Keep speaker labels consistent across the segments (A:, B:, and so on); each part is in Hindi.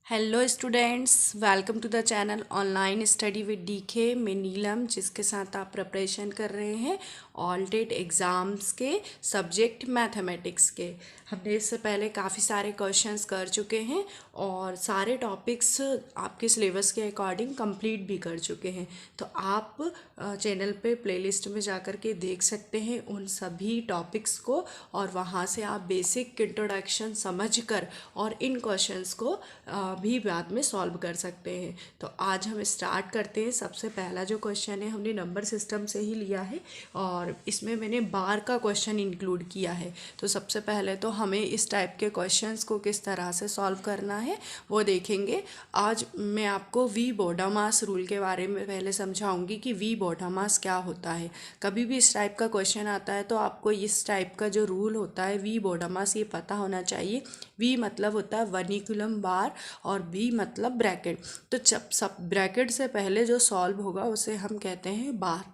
A: Hello students, welcome to the channel online study with DK में नीलम, जिसके साथ आप प्रिपरेशन कर रहे हैं ऑल टेट एग्ज़ाम्स के सब्जेक्ट मैथमेटिक्स के। हमने इससे पहले काफ़ी सारे क्वेश्चंस कर चुके हैं और सारे टॉपिक्स आपके सिलेबस के अकॉर्डिंग कंप्लीट भी कर चुके हैं। तो आप चैनल पे प्लेलिस्ट में जाकर के देख सकते हैं उन सभी टॉपिक्स को और वहाँ से आप बेसिक इंट्रोडक्शन समझकर और इन क्वेश्चंस को भी बाद में सॉल्व कर सकते हैं। तो आज हम स्टार्ट करते हैं। सबसे पहला जो क्वेश्चन है हमने नंबर सिस्टम से ही लिया है और इसमें मैंने बार का क्वेश्चन इंक्लूड किया है। तो सबसे पहले तो हमें इस टाइप के क्वेश्चंस को किस तरह से सॉल्व करना है वो देखेंगे। आज मैं आपको वी बोडामास रूल के बारे में पहले समझाऊंगी कि वी बोडामास क्या होता है। कभी भी इस टाइप का क्वेश्चन आता है तो आपको इस टाइप का जो रूल होता है वी बोडामास ये पता होना चाहिए। वी मतलब होता है वर्निकुलम बार और बी मतलब ब्रैकेट। तो जब सब ब्रैकेट से पहले जो सॉल्व होगा उसे हम कहते हैं बार।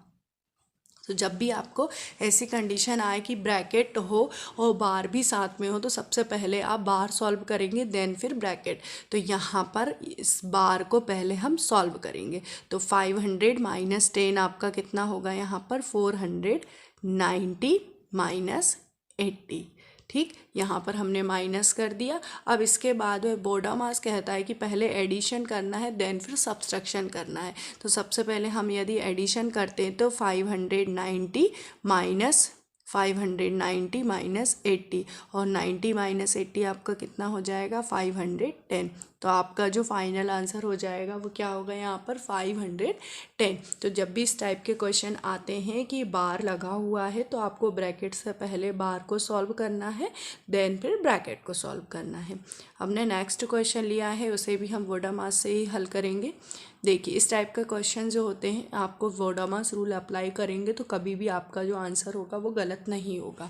A: तो जब भी आपको ऐसी कंडीशन आए कि ब्रैकेट हो और बार भी साथ में हो तो सबसे पहले आप बार सॉल्व करेंगे, देन फिर ब्रैकेट। तो यहाँ पर इस बार को पहले हम सॉल्व करेंगे। तो 500 माइनस 10 आपका कितना होगा यहाँ पर 490 माइनस 80। ठीक, यहाँ पर हमने माइनस कर दिया। अब इसके बाद वह बोडामास कहता है कि पहले एडिशन करना है देन फिर सब्सट्रैक्शन करना है। तो सबसे पहले हम यदि एडिशन करते हैं तो 590 माइनस 80 और 90 माइनस 80 आपका कितना हो जाएगा 510। तो आपका जो फाइनल आंसर हो जाएगा वो क्या होगा यहाँ पर 510। तो जब भी इस टाइप के क्वेश्चन आते हैं कि बार लगा हुआ है तो आपको ब्रैकेट से पहले बार को सॉल्व करना है, देन फिर ब्रैकेट को सॉल्व करना है। हमने नेक्स्ट क्वेश्चन लिया है, उसे भी हम वोडामास से ही हल करेंगे। देखिए इस टाइप का क्वेश्चन जो होते हैं आपको वोडामास रूल अप्लाई करेंगे तो कभी भी आपका जो आंसर होगा वो गलत नहीं होगा।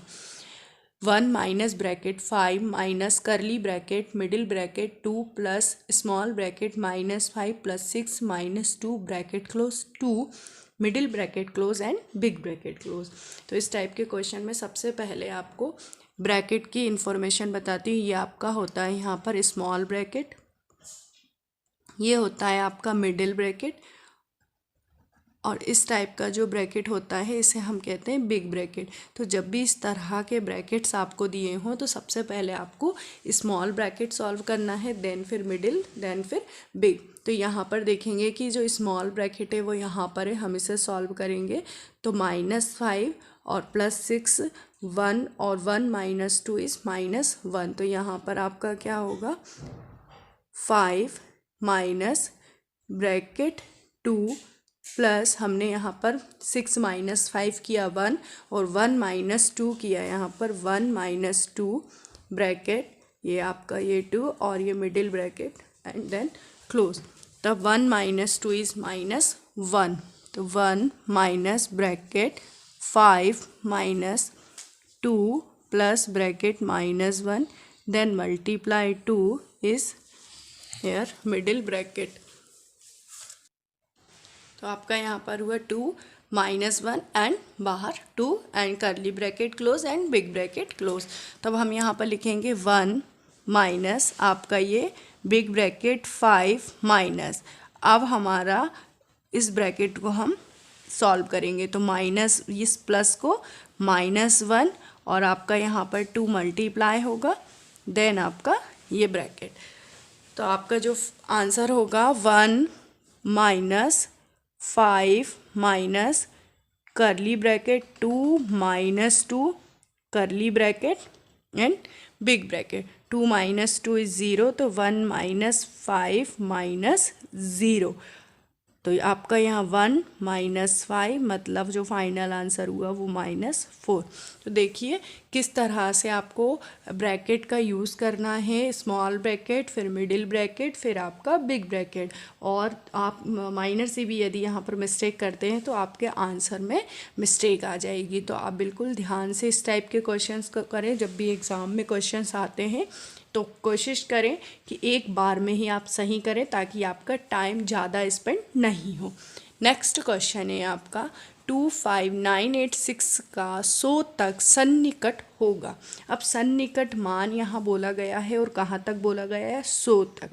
A: 1 माइनस ब्रैकेट 5 माइनस करली bracket middle bracket 2 plus small bracket minus 5 plus 6 minus 2 bracket close 2 middle bracket close and big bracket close. तो इस टाइप के क्वेश्चन में सबसे पहले आपको ब्रैकेट की इंफॉर्मेशन बताती हूँ। ये आपका होता है यहाँ पर स्मॉल ब्रैकेट, ये होता है आपका मिडिल ब्रैकेट और इस टाइप का जो ब्रैकेट होता है इसे हम कहते हैं बिग ब्रैकेट। तो जब भी इस तरह के ब्रैकेट्स आपको दिए हों तो सबसे पहले आपको स्मॉल ब्रैकेट सॉल्व करना है, देन फिर मिडिल, देन फिर बिग। तो यहाँ पर देखेंगे कि जो स्मॉल ब्रैकेट है वो यहाँ पर है, हम इसे सॉल्व करेंगे। तो -5 और +6 1 और 1 माइनस 2 इज़ -1। तो यहाँ पर आपका क्या होगा 5 माइनस ब्रैकेट 2 प्लस हमने यहाँ पर 6 माइनस 5 किया 1 और 1 माइनस 2 किया यहाँ पर 1 माइनस 2 ब्रैकेट, ये आपका ये 2 और ये middle bracket and then close. तब 1 माइनस 2 इज़ -1। तो 1 minus bracket 5 minus 2 plus bracket -1 then multiply 2 is here middle bracket. तो आपका यहाँ पर हुआ 2 -1 एंड बाहर 2 एंड करली bracket close and big bracket close. तब हम यहाँ पर लिखेंगे 1 माइनस आपका ये बिग ब्रैकेट 5 माइनस। अब हमारा इस ब्रैकेट को हम सॉल्व करेंगे तो माइनस इस प्लस को -1 और आपका यहाँ पर 2 मल्टीप्लाई होगा, देन आपका ये ब्रैकेट। तो आपका जो आंसर होगा 1 माइनस 5 माइनस करली ब्रैकेट 2 माइनस 2 करली bracket and big bracket. 2 minus 2 is 0, तो 1 माइनस 5 माइनस 0। तो आपका यहाँ 1 माइनस 5 मतलब जो फाइनल आंसर हुआ वो -4। तो देखिए किस तरह से आपको ब्रैकेट का यूज़ करना है, स्मॉल ब्रैकेट फिर मिडिल ब्रैकेट फिर आपका बिग ब्रैकेट। और आप माइनर से भी यदि यहाँ पर मिस्टेक करते हैं तो आपके आंसर में मिस्टेक आ जाएगी। तो आप बिल्कुल ध्यान से इस टाइप के क्वेश्चंस करें। जब भी एग्ज़ाम में क्वेश्चंस आते हैं तो कोशिश करें कि एक बार में ही आप सही करें ताकि आपका टाइम ज़्यादा स्पेंड नहीं हो। नेक्स्ट क्वेश्चन है आपका 25986 का 100 तक सन्निकट होगा। अब सन्निकट मान यहाँ बोला गया है और कहाँ तक बोला गया है 100 तक।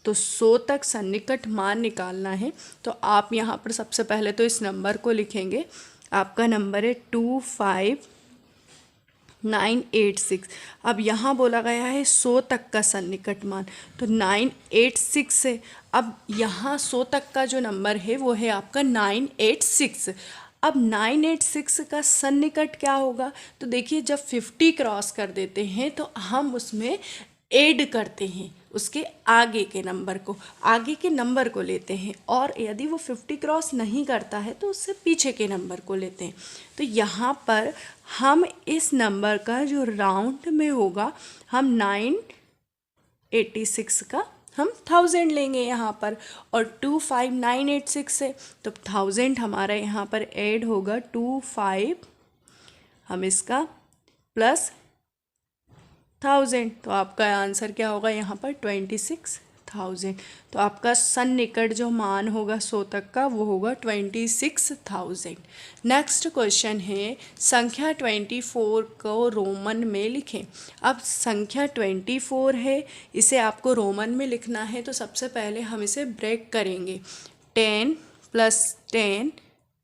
A: तो 100 तक सन्निकट मान निकालना है। तो आप यहाँ पर सबसे पहले तो इस नंबर को लिखेंगे। आपका नंबर है 25986। अब यहाँ बोला गया है 100 तक का सन्निकट मान, तो 986 से अब यहाँ 100 तक का जो नंबर है वो है आपका 986। अब 986 का सन्निकट क्या होगा? तो देखिए, जब 50 क्रॉस कर देते हैं तो हम उसमें ऐड करते हैं उसके आगे के नंबर को लेते हैं, और यदि वो 50 क्रॉस नहीं करता है तो उससे पीछे के नंबर को लेते हैं। तो यहाँ पर हम इस नंबर का जो राउंड में होगा, हम 986 का हम 1000 लेंगे यहाँ पर, और 25986 से तो 1000 हमारा यहाँ पर ऐड होगा 25, हम इसका प्लस 1000, तो आपका आंसर क्या होगा यहाँ पर 26,000। तो आपका सन्निकट जो मान होगा 100 तक का वो होगा 26,000। नेक्स्ट क्वेश्चन है, संख्या 24 को रोमन में लिखें। अब संख्या 24 है, इसे आपको रोमन में लिखना है, तो सबसे पहले हम इसे ब्रेक करेंगे। 10 + 10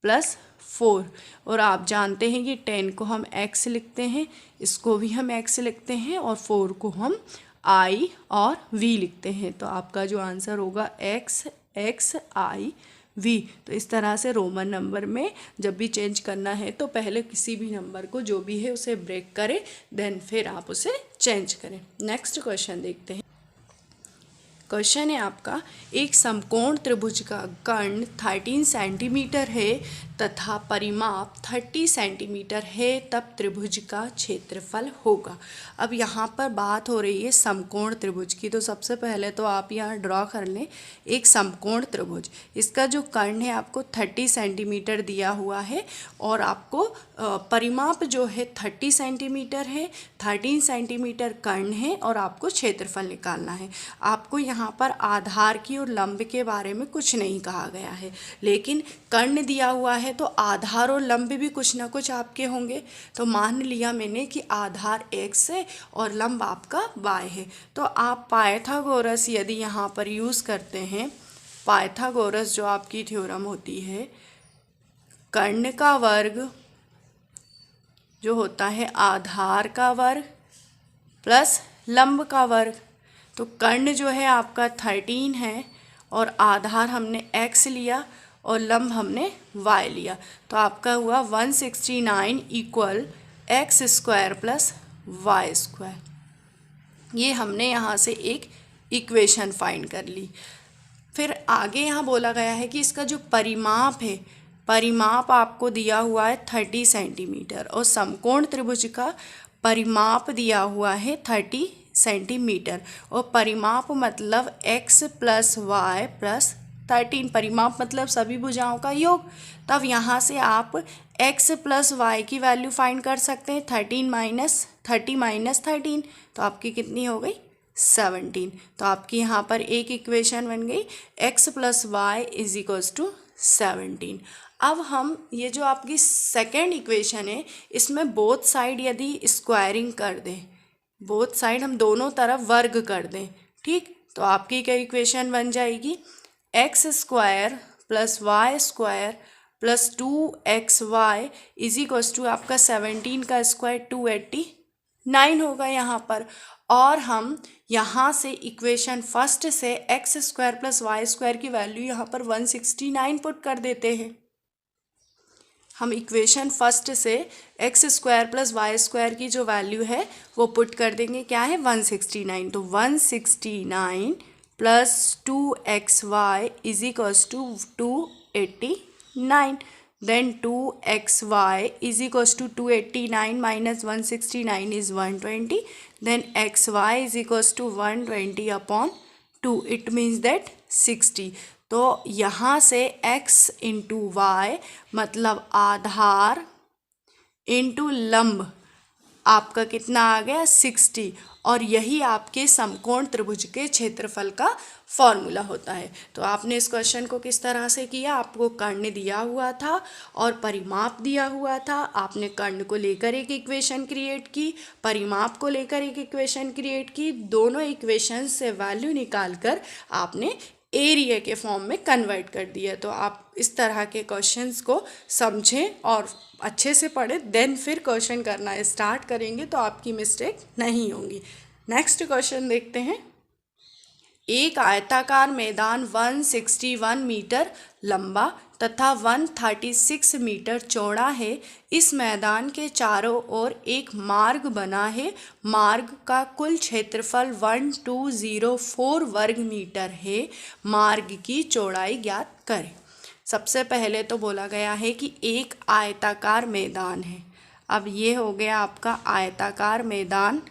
A: + 4, और आप जानते हैं कि 10 को हम x लिखते हैं, इसको भी हम x लिखते हैं, और 4 को हम I और V लिखते हैं। तो आपका जो आंसर होगा x x I V। तो इस तरह से रोमन नंबर में जब भी चेंज करना है तो पहले किसी भी नंबर को जो भी है उसे ब्रेक करें, देन फिर आप उसे चेंज करें। नेक्स्ट क्वेश्चन देखते हैं। क्वेश्चन है आपका, एक समकोण त्रिभुज का कर्ण 13 सेंटीमीटर है तथा परिमाप 30 सेंटीमीटर है, तब त्रिभुज का क्षेत्रफल होगा। अब यहाँ पर बात हो रही है समकोण त्रिभुज की, तो सबसे पहले तो आप यहाँ ड्रॉ कर लें एक समकोण त्रिभुज। इसका जो कर्ण है आपको 30 सेंटीमीटर दिया हुआ है, और आपको परिमाप जो है 30 सेंटीमीटर है, 13 सेंटीमीटर कर्ण है, और आपको क्षेत्रफल निकालना है। आपको यहाँ पर आधार की और लंब के बारे में कुछ नहीं कहा गया है, लेकिन कर्ण दिया हुआ है तो आधार और लंब भी कुछ ना कुछ आपके होंगे। तो मान लिया मैंने कि आधार x है और लंब आपका y है। तो आप पाइथागोरस यदि यहाँ पर यूज़ करते हैं, पाइथागोरस जो आपकी थ्योरम होती है, कर्ण का वर्ग जो होता है आधार का वर्ग प्लस लंब का वर्ग। तो कर्ण जो है आपका 13 है, और आधार हमने x लिया और लंब हमने y लिया, तो आपका हुआ 169 = x² + y²। ये हमने यहाँ से एक इक्वेशन फाइंड कर ली। फिर आगे यहाँ बोला गया है कि इसका जो परिमाप है, परिमाप आपको दिया हुआ है 30 सेंटीमीटर, और समकोण त्रिभुज का परिमाप दिया हुआ है 30 सेंटीमीटर, और परिमाप मतलब x + y + 13, परिमाप मतलब सभी भुजाओं का योग। तब यहाँ से आप x + y की वैल्यू फाइंड कर सकते हैं। 30 - 13, तो आपकी कितनी हो गई? 17। तो आपकी यहाँ पर एक इक्वेशन बन गई, x + y = 17। अब हम ये जो आपकी सेकेंड इक्वेशन है, इसमें बोथ साइड यदि स्क्वायरिंग कर दें, बोथ साइड हम दोनों तरफ वर्ग कर दें, ठीक, तो आपकी क्या इक्वेशन बन जाएगी? x² + y² + 2xy = आपका 17 का स्क्वायर 289 होगा यहाँ पर। और हम यहाँ से इक्वेशन फर्स्ट से x² + y² की वैल्यू यहाँ पर 169 पुट कर देते हैं। हम इक्वेशन फर्स्ट से x² + y² की जो वैल्यू है वो पुट कर देंगे, क्या है? 169। तो 169 + 2xy = 289। Then 2xy = 289 - 169 is 120. Then xy = 120/2. It means that 60. तो यहाँ से x × y मतलब आधार × लंब आपका कितना आ गया 60, और यही आपके समकोण त्रिभुज के क्षेत्रफल का फॉर्मूला होता है। तो आपने इस क्वेश्चन को किस तरह से किया, आपको कर्ण दिया हुआ था और परिमाप दिया हुआ था, आपने कर्ण को लेकर एक इक्वेशन क्रिएट की, परिमाप को लेकर एक इक्वेशन क्रिएट की, दोनों इक्वेशन से वैल्यू निकालकर आपने एरिया के फॉर्म में कन्वर्ट कर दिया। तो आप इस तरह के क्वेश्चंस को समझें और अच्छे से पढ़ें, देन फिर क्वेश्चन करना स्टार्ट करेंगे तो आपकी मिस्टेक नहीं होंगी। नेक्स्ट क्वेश्चन देखते हैं। एक आयताकार मैदान 161 मीटर लंबा तथा 136 मीटर चौड़ा है। इस मैदान के चारों ओर एक मार्ग बना है। मार्ग का कुल क्षेत्रफल 1204 वर्ग मीटर है। मार्ग की चौड़ाई ज्ञात करें। सबसे पहले तो बोला गया है कि एक आयताकार मैदान है। अब ये हो गया आपका आयताकार मैदान,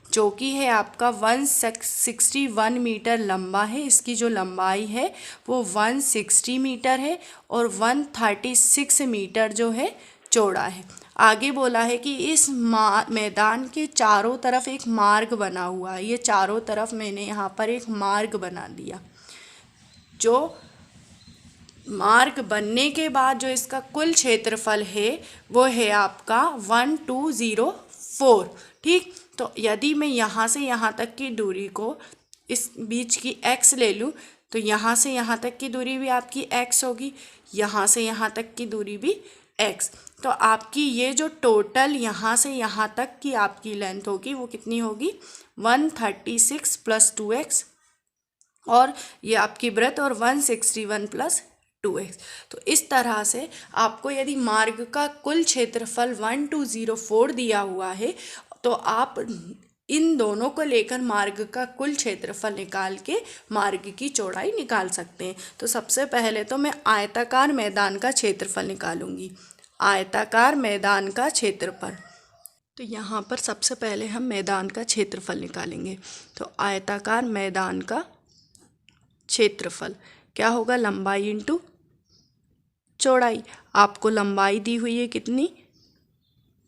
A: जो कि है आपका 161 मीटर लंबा है। इसकी जो लंबाई है वो 160 मीटर है और 136 मीटर जो है चौड़ा है। आगे बोला है कि इस मैदान के चारों तरफ एक मार्ग बना हुआ है। ये चारों तरफ मैंने यहाँ पर एक मार्ग बना दिया। जो मार्ग बनने के बाद जो इसका कुल क्षेत्रफल है वो है आपका 1204। ठीक, तो यदि मैं यहाँ से यहाँ तक की दूरी को इस बीच की x ले लूँ तो यहाँ से यहाँ तक की दूरी भी आपकी x होगी, यहाँ से यहाँ तक की दूरी भी x। तो आपकी ये जो टोटल यहाँ से यहाँ तक की आपकी लेंथ होगी वो कितनी होगी 136 + 2x, और ये आपकी ब्रेथ और 161 + 2x। तो इस तरह से आपको यदि मार्ग का कुल क्षेत्रफल 1204 दिया हुआ है तो आप इन दोनों को लेकर मार्ग का कुल क्षेत्रफल निकाल के मार्ग की चौड़ाई निकाल सकते हैं। तो सबसे पहले तो मैं आयताकार मैदान का क्षेत्रफल निकालूंगी। आयताकार मैदान का क्षेत्रफल, तो यहाँ पर सबसे पहले हम मैदान का क्षेत्रफल निकालेंगे। तो आयताकार मैदान का क्षेत्रफल क्या होगा, लंबाई इंटू चौड़ाई। आपको लंबाई दी हुई है कितनी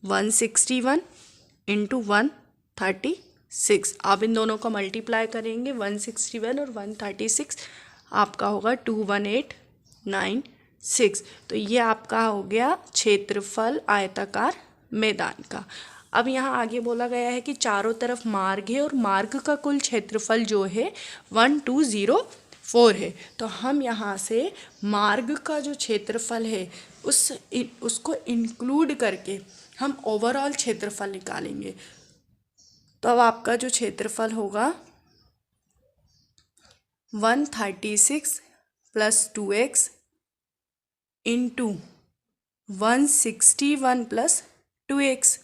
A: 161 इंटू 136। आप इन दोनों को मल्टीप्लाई करेंगे 161 और 136, आपका होगा 21896। तो ये आपका हो गया क्षेत्रफल आयताकार मैदान का। अब यहाँ आगे बोला गया है कि चारों तरफ मार्ग है और मार्ग का कुल क्षेत्रफल जो है 1204 है। तो हम यहाँ से मार्ग का जो क्षेत्रफल है उसको इंक्लूड करके हम ओवरऑल क्षेत्रफल निकालेंगे। तो अब आपका जो क्षेत्रफल होगा 136 + 2x इंटू 161 + 2x।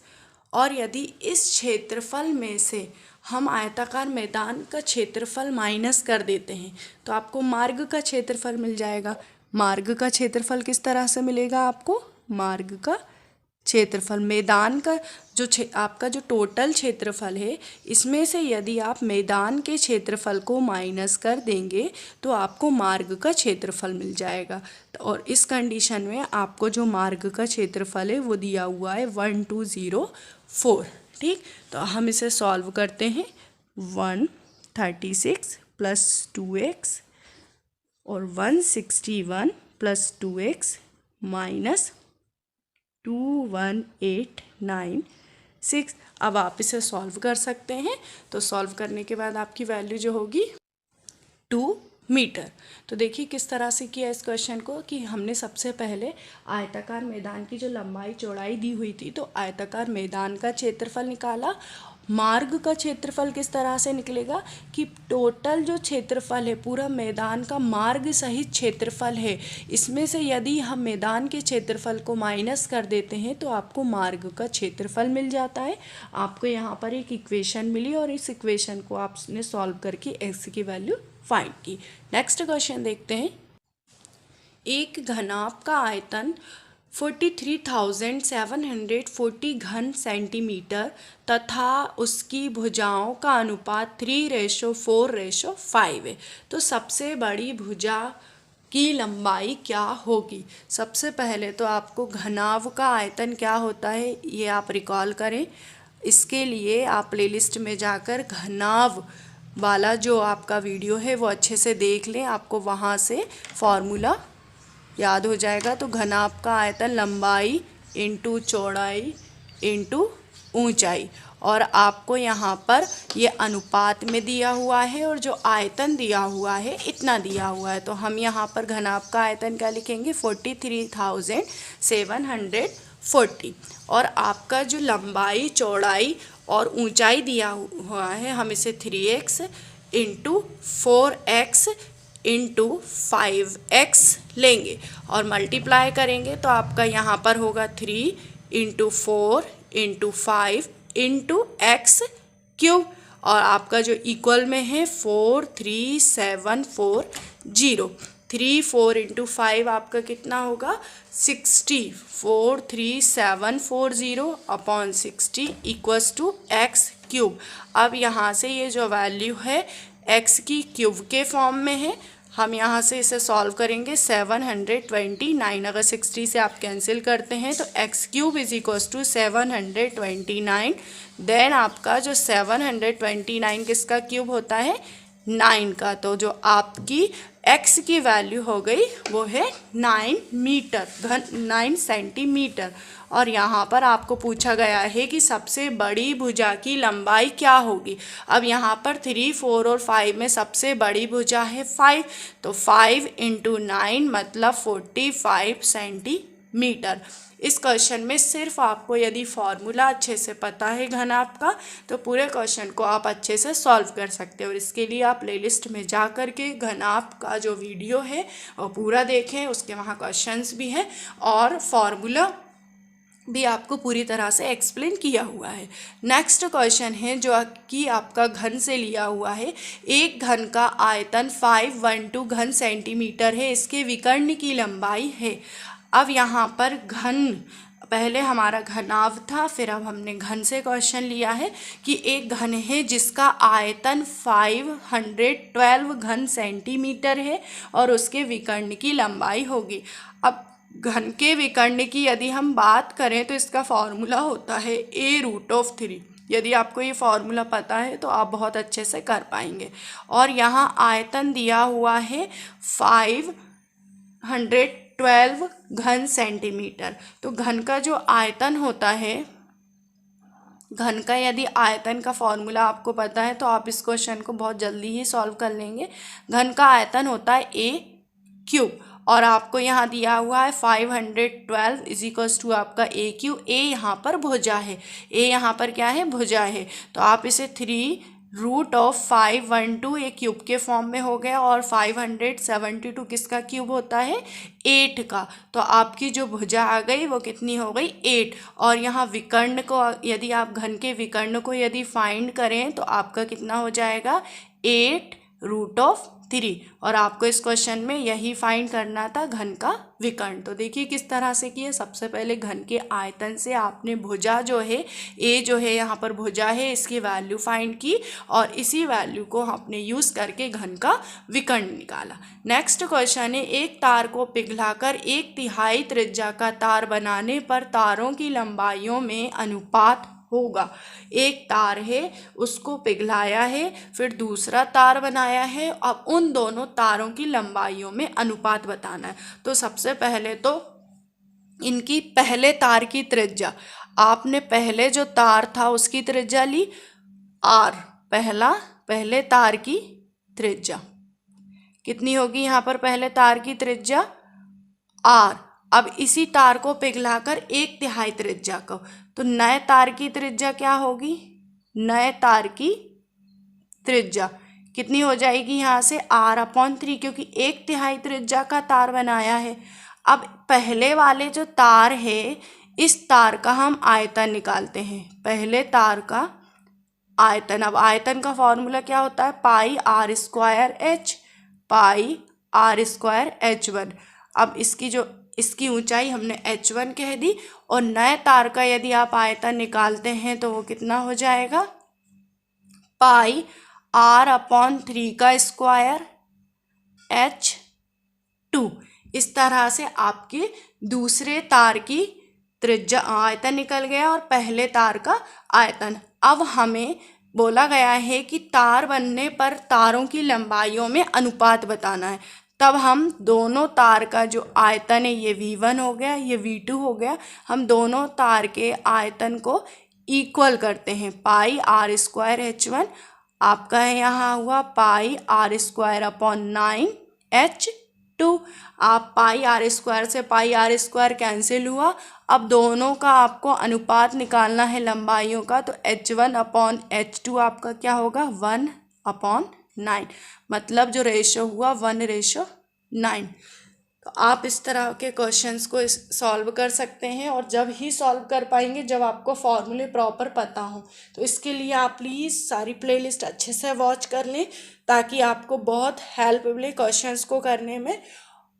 A: और यदि इस क्षेत्रफल में से हम आयताकार मैदान का क्षेत्रफल माइनस कर देते हैं तो आपको मार्ग का क्षेत्रफल मिल जाएगा। मार्ग का क्षेत्रफल किस तरह से मिलेगा आपको, मार्ग का क्षेत्रफल मैदान का जो आपका जो टोटल क्षेत्रफल है इसमें से यदि आप मैदान के क्षेत्रफल को माइनस कर देंगे तो आपको मार्ग का क्षेत्रफल मिल जाएगा। और इस कंडीशन में आपको जो मार्ग का क्षेत्रफल है वो दिया हुआ है 1204। ठीक, तो हम इसे सॉल्व करते हैं। 136 + 2x और 161 + 2x माइनस 21896। अब आप इसे सॉल्व कर सकते हैं। तो सॉल्व करने के बाद आपकी वैल्यू जो होगी 2 मीटर। तो देखिए किस तरह से किया इस क्वेश्चन को कि हमने सबसे पहले आयताकार मैदान की जो लंबाई चौड़ाई दी हुई थी तो आयताकार मैदान का क्षेत्रफल निकाला। मार्ग का क्षेत्रफल किस तरह से निकलेगा कि टोटल जो क्षेत्रफल है पूरा मैदान का मार्ग सहित क्षेत्रफल है, इसमें से यदि हम मैदान के क्षेत्रफल को माइनस कर देते हैं तो आपको मार्ग का क्षेत्रफल मिल जाता है। आपको यहाँ पर एक इक्वेशन मिली और इस इक्वेशन को आपने सॉल्व करके x की वैल्यू फाइंड की। नेक्स्ट क्वेश्चन देखते हैं। एक घनाभ का आयतन 43,740 घन सेंटीमीटर तथा उसकी भुजाओं का अनुपात 3:4:5 है। तो सबसे बड़ी भुजा की लंबाई क्या होगी। सबसे पहले तो आपको घनाभ का आयतन क्या होता है ये आप रिकॉल करें। इसके लिए आप प्लेलिस्ट में जाकर घनाभ वाला जो आपका वीडियो है वो अच्छे से देख लें, आपको वहाँ से फॉर्मूला याद हो जाएगा। तो घनाभ का आयतन लंबाई इंटू चौड़ाई इंटू ऊंचाई, और आपको यहाँ पर ये अनुपात में दिया हुआ है और जो आयतन दिया हुआ है इतना दिया हुआ है। तो हम यहाँ पर घनाभ का आयतन क्या लिखेंगे 43,740, और आपका जो लंबाई चौड़ाई और ऊंचाई दिया हुआ है हम इसे 3x into 4x into 5x लेंगे और मल्टीप्लाई करेंगे। तो आपका यहाँ पर होगा 3 into 4 into 5 into x cube, और आपका जो इक्वल में है 43740। 3 4 इंटू 5 आपका कितना होगा 60, 43740 upon 60 equals to x cube. अब यहाँ से ये जो वैल्यू है एक्स की क्यूब के फॉर्म में है, हम यहाँ से इसे सॉल्व करेंगे 729। अगर 60 से आप कैंसिल करते हैं तो x cube is equals to 729। Then आपका जो 729 किसका क्यूब होता है 9 का, तो जो आपकी x की वैल्यू हो गई वो है 9 मीटर 9 सेंटीमीटर। और यहाँ पर आपको पूछा गया है कि सबसे बड़ी भुजा की लंबाई क्या होगी। अब यहाँ पर 3 4 और 5 में सबसे बड़ी भुजा है 5, तो 5 इंटू 9 मतलब 45 सेंटीमीटर। इस क्वेश्चन में सिर्फ आपको यदि फॉर्मूला अच्छे से पता है घनाभ का तो पूरे क्वेश्चन को आप अच्छे से सॉल्व कर सकते हो। और इसके लिए आप प्लेलिस्ट में जा कर के घनाभ का जो वीडियो है वो पूरा देखें, उसके वहाँ क्वेश्चंस भी हैं और फॉर्मूला भी आपको पूरी तरह से एक्सप्लेन किया हुआ है। नेक्स्ट क्वेश्चन है जो कि आपका घन से लिया हुआ है। एक घन का आयतन 512 घन सेंटीमीटर है, इसके विकर्ण की लंबाई है। अब यहाँ पर घन, पहले हमारा घनाभ था, फिर अब हमने घन से क्वेश्चन लिया है कि एक घन है जिसका आयतन 512 घन सेंटीमीटर है और उसके विकर्ण की लंबाई होगी। अब घन के विकर्ण की यदि हम बात करें तो इसका फॉर्मूला होता है a√3। यदि आपको ये फॉर्मूला पता है तो आप बहुत अच्छे से कर पाएंगे। और यहाँ आयतन दिया हुआ है 512 घन सेंटीमीटर। तो घन का जो आयतन होता है, घन का यदि आयतन का फॉर्मूला आपको पता है तो आप इस क्वेश्चन को बहुत जल्दी ही सॉल्व कर लेंगे। घन का आयतन होता है a³ और आपको यहाँ दिया हुआ है 512 इज इक्वल्स टू आपका a³ a यहाँ पर भुजा है, a यहाँ पर क्या है भुजा है। तो आप इसे 3√512 एक क्यूब के फॉर्म में हो गया और 572 किसका क्यूब होता है 8 का। तो आपकी जो भुजा आ गई वो कितनी हो गई 8। और यहाँ विकर्ण को यदि आप घन के विकर्ण को यदि फाइंड करें तो आपका कितना हो जाएगा 8√3। और आपको इस क्वेश्चन में यही फाइंड करना था घन का विकर्ण। तो देखिए किस तरह से किए। सबसे पहले घन के आयतन से आपने भुजा जो है ए जो है यहाँ पर भुजा है इसकी वैल्यू फाइंड की और इसी वैल्यू को आपने यूज़ करके घन का विकर्ण निकाला। नेक्स्ट क्वेश्चन है, एक तार को पिघलाकर 1/3 त्रिज्या का तार बनाने पर तारों की लंबाइयों में अनुपात होगा। एक तार है उसको पिघलाया है, फिर दूसरा तार बनाया है, अब उन दोनों तारों की लंबाइयों में अनुपात बताना है। तो सबसे पहले तो इनकी पहले तार की त्रिज्या, आपने पहले जो तार था उसकी त्रिज्या ली r, पहले तार की त्रिज्या कितनी होगी यहाँ पर पहले तार की त्रिज्या r। अब इसी तार को पिघलाकर 1/3 त्रिज्या को, तो नए तार की त्रिज्या क्या होगी, नए तार की त्रिज्या कितनी हो जाएगी यहाँ से r/3 क्योंकि 1/3 त्रिज्या का तार बनाया है। अब पहले वाले जो तार है इस तार का हम आयतन निकालते हैं, पहले तार का आयतन। अब आयतन का फॉर्मूला क्या होता है πr²h, πr²h1। अब इसकी ऊंचाई हमने h1 कह दी और नए तार का यदि आप आयतन निकालते हैं तो वो कितना हो जाएगा πr/3 का स्क्वायर h2। इस तरह से आपके दूसरे तार की त्रिज्या आयतन निकल गया और पहले तार का आयतन। अब हमें बोला गया है कि तार बनने पर तारों की लंबाइयों में अनुपात बताना है। तब हम दोनों तार का जो आयतन है, ये V1 हो गया, ये V2 हो गया, हम दोनों तार के आयतन को इक्वल करते हैं। पाई आर स्क्वायर H1 आपका है यहाँ हुआ पाई आर स्क्वायर अपॉन 9H2। आप पाई आर स्क्वायर से पाई आर स्क्वायर कैंसिल हुआ। अब दोनों का आपको अनुपात निकालना है लंबाइयों का, तो H1 अपॉन H2 आपका क्या होगा 1/9, मतलब जो रेशो हुआ 1:9। तो आप इस तरह के क्वेश्चंस को सॉल्व कर सकते हैं, और जब ही सॉल्व कर पाएंगे जब आपको फॉर्मूले प्रॉपर पता हो। तो इसके लिए आप प्लीज़ सारी प्लेलिस्ट अच्छे से वॉच कर लें, ताकि आपको बहुत हेल्प मिले क्वेश्चंस को करने में।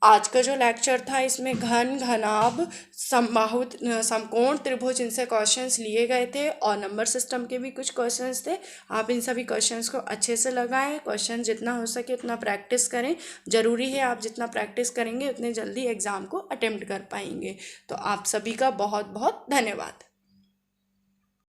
A: आज का जो लेक्चर था इसमें घन, घनाभ, समबाहु, समकोण, त्रिभुज, इनसे क्वेश्चंस लिए गए थे, और नंबर सिस्टम के भी कुछ क्वेश्चंस थे। आप इन सभी क्वेश्चंस को अच्छे से लगाएं, क्वेश्चन जितना हो सके उतना प्रैक्टिस करें। ज़रूरी है, आप जितना प्रैक्टिस करेंगे उतने जल्दी एग्ज़ाम को अटेम्प्ट कर पाएंगे। तो आप सभी का बहुत बहुत धन्यवाद।